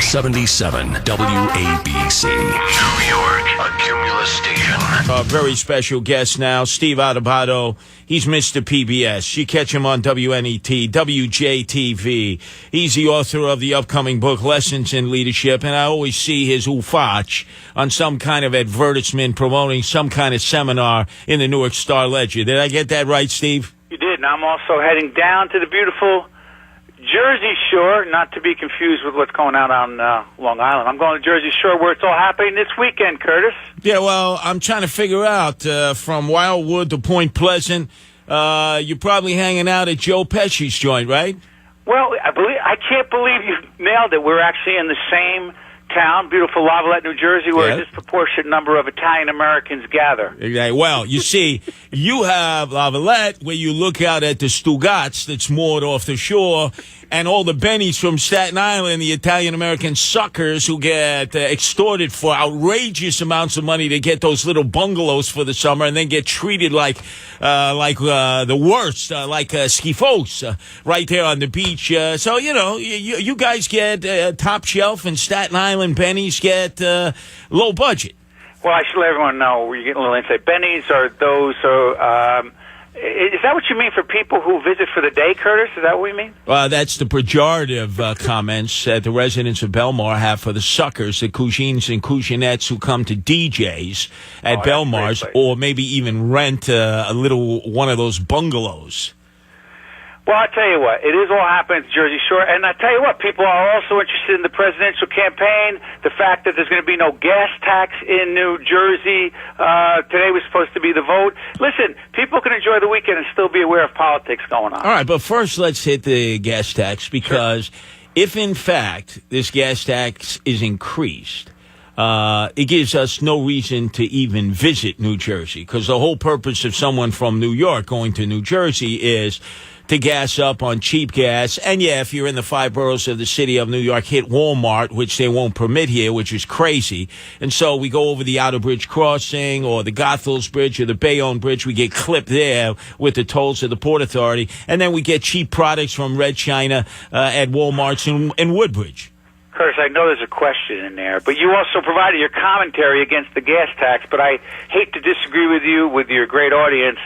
77 WABC. New York, a Cumulus station. Our very special guest now, Steve Adubato. He's Mr. PBS. You catch him on WNET, WJTV. He's the author of the upcoming book, Lessons in Leadership, and I always see his ufach on some kind of advertisement promoting some kind of seminar in the Newark Star-Ledger. Did I get that right, Steve? You did, and I'm also heading down to the beautiful Jersey Shore, not to be confused with what's going on Long Island. I'm going to Jersey Shore where it's all happening this weekend, Curtis. Yeah, well, I'm trying to figure out from Wildwood to Point Pleasant, you're probably hanging out at Joe Pesci's joint, right? Well, I can't believe you nailed it. We're actually in the same town, beautiful Lavallette, New Jersey, where a disproportionate number of Italian-Americans gather. Okay, well, you see, you have Lavallette, where you look out at the Stugats that's moored off the shore, and all the Bennies from Staten Island, the Italian-American suckers who get extorted for outrageous amounts of money to get those little bungalows for the summer and then get treated like the worst, like schifos, right there on the beach. So, you know, you guys get top shelf, and Staten Island Bennies get low budget. Well, I should let everyone know, we're getting a little insight. Bennies are those, is that what you mean for people who visit for the day, Curtis? Is that what you mean? That's the pejorative comments that the residents of Belmar have for the suckers, the cousins and cousinettes who come to DJs at Belmar's, or maybe even rent one of those bungalows. Well, I tell you what, it is all happening at Jersey Shore, and I tell you what, people are also interested in the presidential campaign, the fact that there's going to be no gas tax in New Jersey. Today was supposed to be the vote. Listen, people can enjoy the weekend and still be aware of politics going on. All right, but first let's hit the gas tax, because if in fact this gas tax is increased, it gives us no reason to even visit New Jersey, because the whole purpose of someone from New York going to New Jersey is to gas up on cheap gas. And yeah, if you're in the 5 boroughs of the city of New York, hit Walmart, which they won't permit here, which is crazy. And so we go over the Outer Bridge Crossing or the Goethals Bridge or the Bayonne Bridge. We get clipped there with the tolls of the Port Authority. And then we get cheap products from Red China at Walmart's in Woodbridge. Curtis, I know there's a question in there, but you also provided your commentary against the gas tax, but I hate to disagree with you, with your great audience.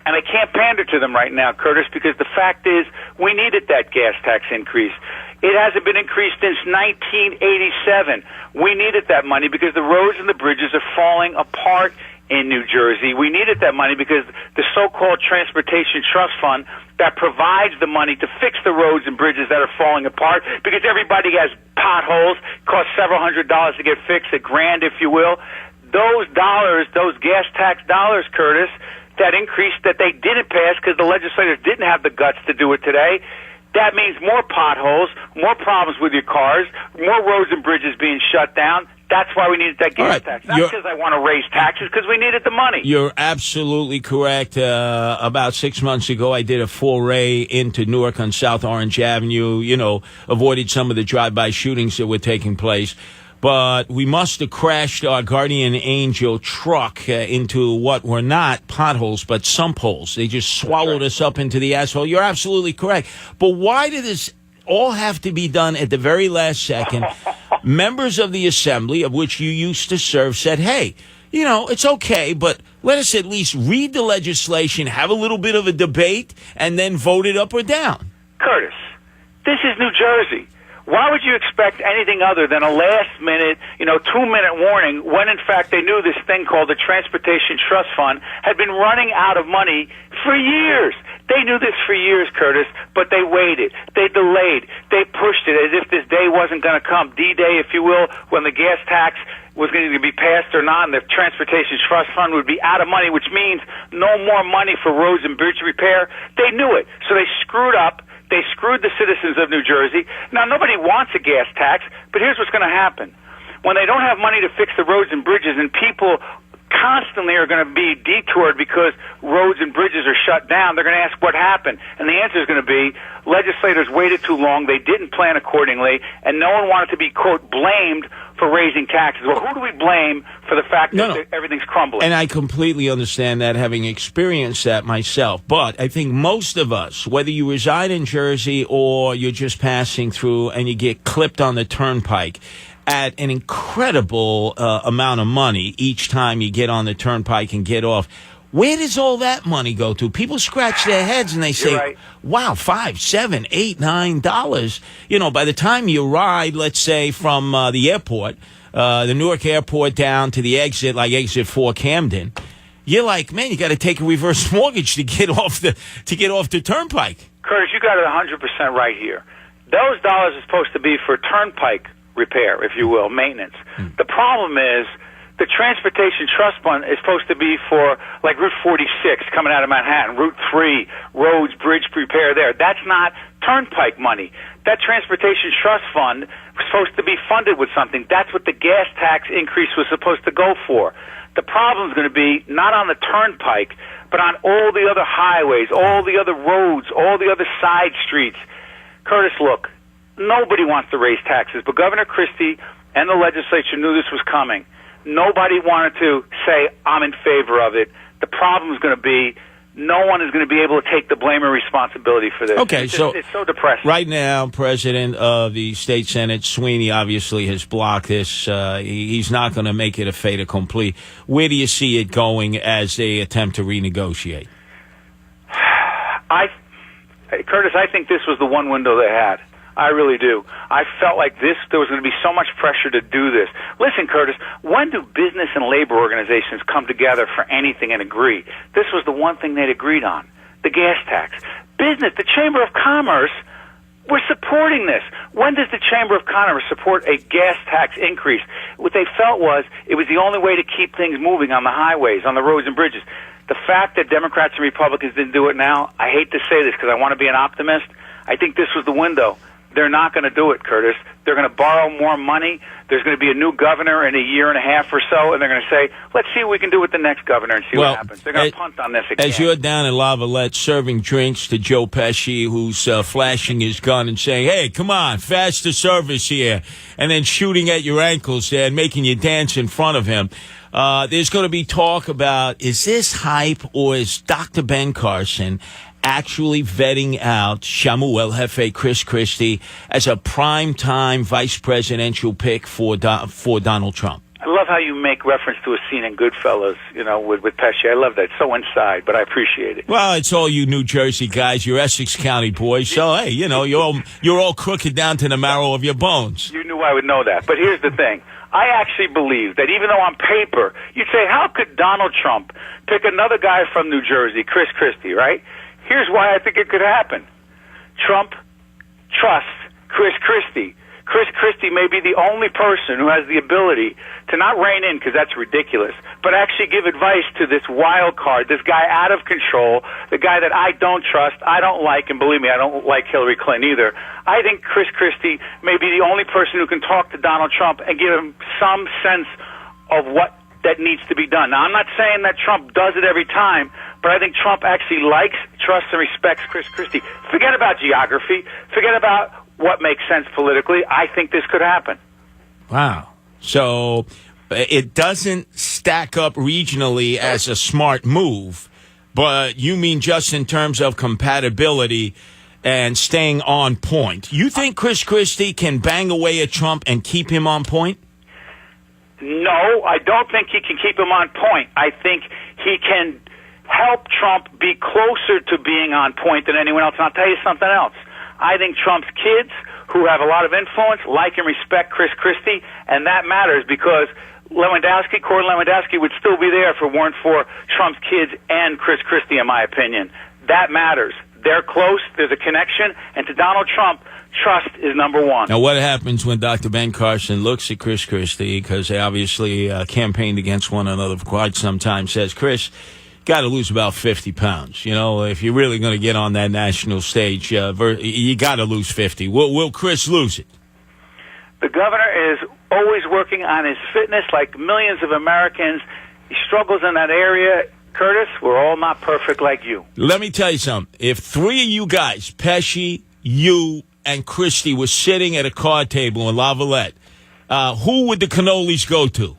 And I can't pander to them right now, Curtis, because the fact is we needed that gas tax increase. It hasn't been increased since 1987. We needed that money because the roads and the bridges are falling apart in New Jersey. We needed that money because the so-called Transportation Trust Fund that provides the money to fix the roads and bridges that are falling apart, because everybody has potholes, cost several $100s to get fixed, $1,000, if you will. Those dollars, those gas tax dollars, Curtis, that increase that they didn't pass because the legislators didn't have the guts to do it today, that means more potholes, more problems with your cars, more roads and bridges being shut down. That's why we needed that gas tax. Not because I want to raise taxes, because we needed the money. You're absolutely correct. About 6 months ago, I did a foray into Newark on South Orange Avenue, avoided some of the drive-by shootings that were taking place. But we must have crashed our Guardian Angel truck into what were not potholes, but sump holes. They just swallowed us up into the asphalt. You're absolutely correct. But why did this all have to be done at the very last second? Members of the Assembly, of which you used to serve, said, hey, it's okay, but let us at least read the legislation, have a little bit of a debate, and then vote it up or down. Curtis, this is New Jersey. Why would you expect anything other than a last-minute, 2-minute warning when, in fact, they knew this thing called the Transportation Trust Fund had been running out of money for years? They knew this for years, Curtis, but they waited. They delayed. They pushed it as if this day wasn't going to come, D-Day, if you will, when the gas tax was going to be passed or not, and the Transportation Trust Fund would be out of money, which means no more money for roads and bridge repair. They knew it, so they screwed up. They screwed the citizens of New Jersey. Now, nobody wants a gas tax, but here's what's going to happen. When they don't have money to fix the roads and bridges, and people constantly are going to be detoured because roads and bridges are shut down, they're going to ask what happened. And the answer is going to be legislators waited too long, they didn't plan accordingly, and no one wanted to be, quote, blamed for raising taxes. Well, who do we blame for the fact that everything's crumbling? And I completely understand that, having experienced that myself. But I think most of us, whether you reside in Jersey or you're just passing through and you get clipped on the Turnpike at an incredible amount of money each time you get on the Turnpike and get off, where does all that money go to? People scratch their heads and they say, right. wow, $5, $7, $8, $9. You know, by the time you ride, let's say, from the airport, the Newark airport down to the exit, like exit 4 Camden, you're like, man, you got to take a reverse mortgage to get off the Turnpike. Curtis, you got it 100% right here. Those dollars are supposed to be for Turnpike repair, if you will, maintenance. The problem is the Transportation Trust Fund is supposed to be for, like, Route 46 coming out of Manhattan, Route 3, roads, bridge repair there. That's not Turnpike money. That Transportation Trust Fund was supposed to be funded with something. That's what the gas tax increase was supposed to go for. The problem is going to be not on the Turnpike, but on all the other highways, all the other roads, all the other side streets. Curtis, look, nobody wants to raise taxes, but Governor Christie and the legislature knew this was coming. Nobody wanted to say, I'm in favor of it. The problem is going to be no one is going to be able to take the blame and responsibility for this. Okay, it's so depressing. Right now, President of the State Senate, Sweeney, obviously has blocked this. He's not going to make it a fait accompli. Where do you see it going as they attempt to renegotiate? Curtis, I think this was the one window they had. I really do. I felt like there was going to be so much pressure to do this. Listen, Curtis, when do business and labor organizations come together for anything and agree? This was the one thing they'd agreed on, the gas tax. Business, the Chamber of Commerce, we're supporting this. When does the Chamber of Commerce support a gas tax increase? What they felt was it was the only way to keep things moving on the highways, on the roads and bridges. The fact that Democrats and Republicans didn't do it now, I hate to say this because I want to be an optimist, I think this was the window. They're not going to do it, Curtis. They're going to borrow more money. There's going to be a new governor in a year and a half or so, and they're going to say, let's see what we can do with the next governor and see what happens. They're going to punt on this again. As you're down in Lavalette serving drinks to Joe Pesci, who's flashing his gun and saying, hey, come on, faster service here, and then shooting at your ankles there and making you dance in front of him, there's going to be talk about, is this hype or is Dr. Ben Carson actually vetting out Shamu El Jefe, Chris Christie, as a prime-time vice presidential pick for Donald Trump? I love how you make reference to a scene in Goodfellas, with Pesci. I love that. It's so inside, but I appreciate it. Well, it's all you New Jersey guys. You're Essex County boys. So, hey, you're all crooked down to the marrow of your bones. You knew I would know that. But here's the thing. I actually believe that even though on paper, you'd say, how could Donald Trump pick another guy from New Jersey, Chris Christie, right? Here's why I think it could happen. Trump trusts Chris Christie. Chris Christie may be the only person who has the ability to not rein in, because that's ridiculous, but actually give advice to this wild card, this guy out of control, the guy that I don't trust, I don't like, and believe me, I don't like Hillary Clinton either. I think Chris Christie may be the only person who can talk to Donald Trump and give him some sense of what that needs to be done. Now, I'm not saying that Trump does it every time, but I think Trump actually likes, trusts, and respects Chris Christie. Forget about geography. Forget about what makes sense politically. I think this could happen. Wow. So it doesn't stack up regionally as a smart move, but you mean just in terms of compatibility and staying on point. You think Chris Christie can bang away at Trump and keep him on point? No, I don't think he can keep him on point. I think he can help Trump be closer to being on point than anyone else. And I'll tell you something else. I think Trump's kids, who have a lot of influence, like and respect Chris Christie, and that matters because Corey Lewandowski would still be there if it weren't for Trump's kids and Chris Christie, in my opinion. That matters. They're close. There's a connection. And to Donald Trump, trust is number one. Now, what happens when Dr. Ben Carson looks at Chris Christie, because they obviously campaigned against one another for quite some time, says, Chris, got to lose about 50 pounds. If you're really going to get on that national stage, you got to lose 50. Will Chris lose it? The governor is always working on his fitness like millions of Americans. He struggles in that area. Curtis, we're all not perfect like you. Let me tell you something. If three of you guys, Pesci, you, and Christie, were sitting at a card table in Lavalette, Who would the cannolis go to?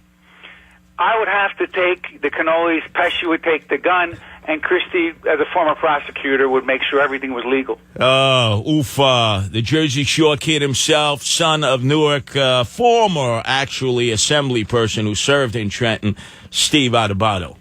I would have to take the cannolis, Pesci would take the gun, and Christie, as a former prosecutor, would make sure everything was legal. The Jersey Shore kid himself, son of Newark, former, actually, assembly person who served in Trenton, Steve Adubato.